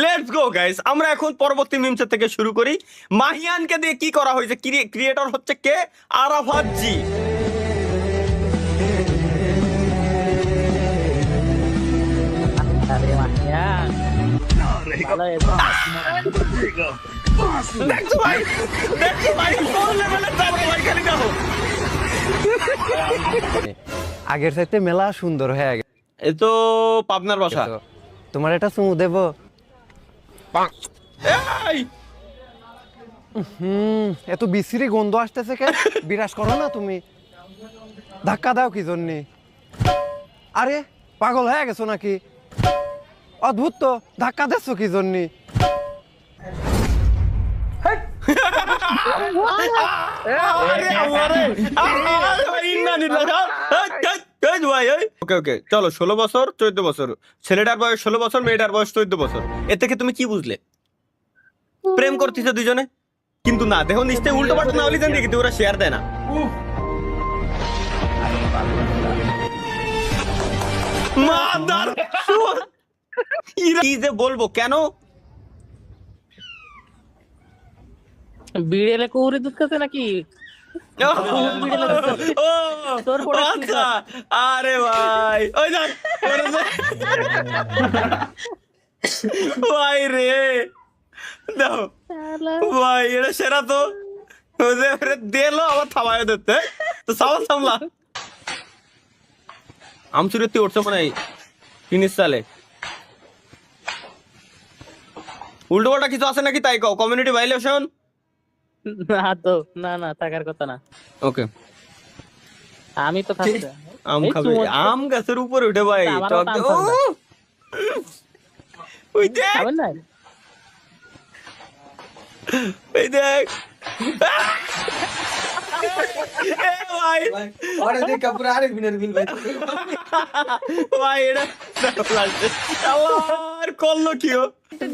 Let's go guys, আমরা এখন পরবর্তী মিমসের থেকে শুরু করি। মাহিয়ানকে দিয়ে কি করা হয়েছে? ক্রিয়েটর হচ্ছে কে? আরাফাত জি। দেখছো ভাই, দেখছো ভাই, কোন লেভেলের দাবড়া ভাই, খালি দেখো। আগের চাইতে মেলা সুন্দর হয়ে গেছে। এ তো পাবনার বাসা। তোমার এটা চুমু দেবো? এই এত বিশ্রী গন্ধ আসতেছে কে? বিরাজ করো না তুমি, ধাক্কা দাও কি জন্যে? আরে পাগল হয়ে গেছো নাকি? অদ্ভুত তো, ধাক্কা দিচ্ছ কি জন্যে? চলো, 16 বছর 14 বছর, ছেলেটার বয়স 16 বছর, মেয়েটার বয়স 14 বছর। এর থেকে তুমি কি বুঝলে? প্রেম করতেছে দুজনে, কিন্তু না, দেখো নিশ্চয়ই উল্টো পাল্টা না হলে জানি কিন্তু ওরা শেয়ার দেয় না। কি যে বলবো, কেন বিড়েলে কুহুরি দুধ খাচ্ছে নাকি? আরে ভাই, ওই না ভাই রে, দাও ভাই, এটা সেরা তো দিলো, আবার থামায় দিতে তো সামলা সামলা। আমচুরিতে উঠছে মনে হয় জিনিস চালে। উল্টো পাল্টা কিছু আছে নাকি তাই কও, কমিউনিটি ভাইলেশন। না তো, না না, থাকার কথা না। ওকে, আমি তো থাকতে আম খাবে, আম গাছের উপরে উঠে ভাই। ওই দেখ, খাবেন না? ওই দেখ ভাই, এটা করলো কি?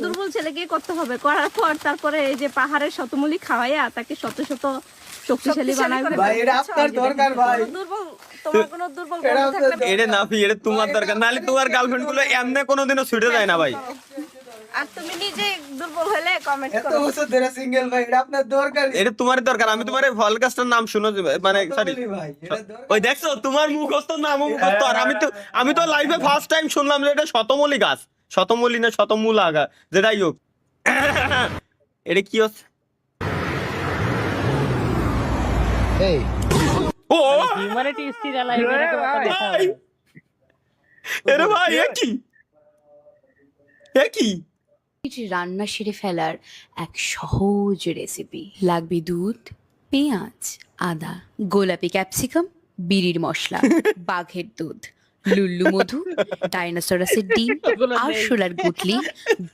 দুর্বল ছেলেকে করতে হবে, করার পর তারপরে এই যে পাহাড়ের শতমূলি খাওয়াইয়া তাকে শত শত শক্তিশালী বানাবে। ভাই এটা আপনার দরকার ভাই। দুর্বল, তোমার কোনো দুর্বল বন্ধু থাকলে এটা না ফি, এটা তোমার দরকার, নাহলে তোমার গার্লফ্রেন্ড গুলো এমনি কোনোদিনও ছুটে যায় না ভাই। আর তুমি নিজে দুর্বল হলে কমেন্ট এত করো। বছর ধরে সিঙ্গেল ভাই, এটা আপনার দরকার। এটা তোমার দরকার। আমি তোমার এই ভলকাস্টার নাম শুনো, মানে সরি, ভাই এটা দরকার। ওই দেখছো তোমার মুখস্থ নাম মুখস্থ। আর আমি তো লাইফে ফার্স্ট টাইম শুনলাম যে এটা শতমূলী গাছ, শতমূলী না শতমূলা গাছ, যেটাই হোক। এটা কি হচ্ছে? এই ও হিউম্যানিটি স্টিল অ্যালাইভ এর ভাই, এরে ভাই, এ কি রান্না সেরে ফেলার এক সহজ রেসিপি। লাগবে দুধ, পেঁয়াজ, আদা, গোলাপি ক্যাপসিকাম, বিড়ির মশলা, বাঘের দুধ, লুল্লু মধু, ডাইনোসরাসের ডিম, আরশোলার গুটলি,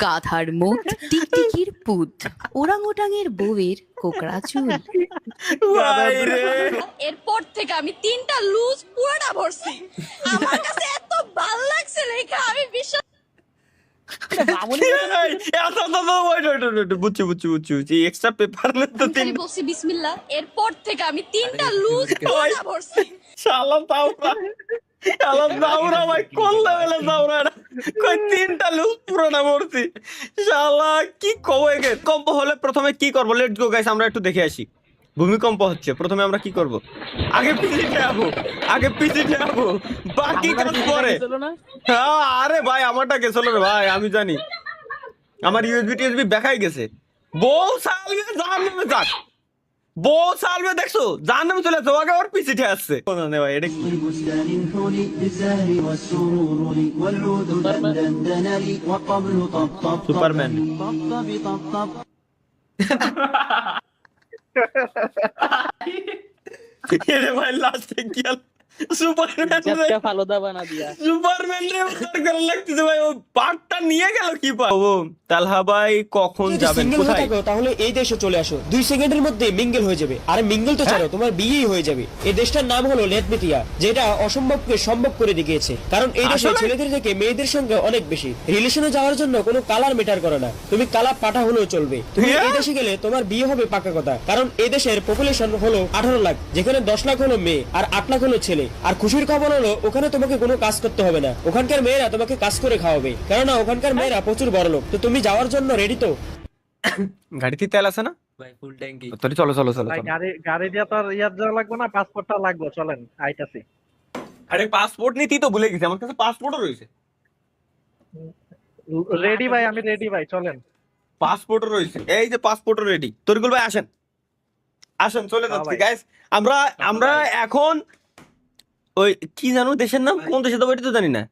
গাধার মুখ, টিকটিকির পুত, ওরাংওটাঙের বউয়ের কোকড়া চুল। ভাই রে, এরপর থেকে আমি 3টা লুজ পুরোটা ভরছি। আমার কাছে এত ভালো লাগছে লেখা, আমি বিশ্বাস বুঝছি এক্সট্রা পেপার তো তিন বলছি বিসমিল্লাহ। এরপর থেকে আমি 3টা লুজ পুরোটা ভরছি। শালা দাওরা, শালা দাওরা ভাই, কোন লেভেলে দাওরা এটা? কই 3টা লুজ পুরোটা ভরছি, শালা কি কবে গে। কম্প হলে প্রথমে কি করব? লেটস গো গাইস, আমরা একটু দেখে আসি। ভূমিকম্প হচ্ছে, প্রথমে আমরা কি করব? আগে পিছিয়ে যাবো, বাকি কাজ পরে। হ্যাঁ, আরে ভাই আমারটা গেছিল রে ভাই, আমি জানি আমার ইউএসবি দেখাই গেছে। বউ সালবে জাহান্নামে যাক, বউ সালবে দেখছো জাহান্নামে চলে যাচ্ছে, আগে ওর পিছিয়ে আসছে। ভাই এটা কি? সুপারম্যান। এরে ভাই লাস্টে কি হল? সুপারম্যান ফালুদা বানা দিয়া। সুপারম্যান রে উদ্ধার করা লাগতেছে ভাই, ও পার্টটা নিয়ে গেল কি পাবো? তালহা ভাই কখন যদি যাবেন, সিঙ্গেল হয়ে কোথায়? থাকো তাহলে এই দেশে চলে আসো, 2 সেকেন্ডের মধ্যে মিঙ্গেল হয়ে যাবে। আরে মিঙ্গেল তো ছাড়ো, তোমার বিয়েই হয়ে যাবে। এই দেশটার নাম হলো লেটমিতিয়া, যেটা অসম্ভবকে সম্ভব করে দেখিয়েছে। কারণ এই দেশে আসলে? ছেলেদের থেকে মেয়েদের সঙ্গে অনেক বেশি। রিলেশনে যাওয়ার জন্য কোনো কালার ম্যাটার করে না, তুমি কালা পাঠা হলেও চলবে। তুমি হ্যাঁ? এই দেশে গেলে তোমার বিয়ে হবে পাকা কথা। কারণ এই দেশের পপুলেশন হলো 18 লাখ, যেখানে 10 লাখ হলো মেয়ে আর 8 লাখ হলো ছেলে। আর খুশির খবর হলো ওখানে তোমাকে কোনো কাজ করতে হবে না, ওখানকার মেয়েরা তোমাকে কাজ করে খাওয়াবে। কেননা ওখানকার মেয়েরা প্রচুর বড়লোক। তো তুমি যাওয়ার জন্য রেডি তো? গাড়িতে তেল আছে না? ভাই ফুল ট্যাঙ্কি। তাহলে চলো চলো চলো ভাই চলো। গাড়ি দিয়ে তো আর ইয়ার যাওয়া লাগবে না, পাসপোর্টটা লাগবে, চলেন আইতাছি। আরে পাসপোর্ট নিতেই তো ভুলে গেছি, আমার কাছে পাসপোর্টও রয়েছে। রেডি ভাই, আমি রেডি ভাই, চলেন। পাসপোর্টও রয়েছে, এই যে পাসপোর্টও রেডি। তরিকুল ভাই আসেন, আসেন চলে হ্যাঁ যাচ্ছি ভাই। গাইস। আমরা এখন ওই কি জানো দেশের নাম, কোন দেশে যাবো এটা তো জানি না।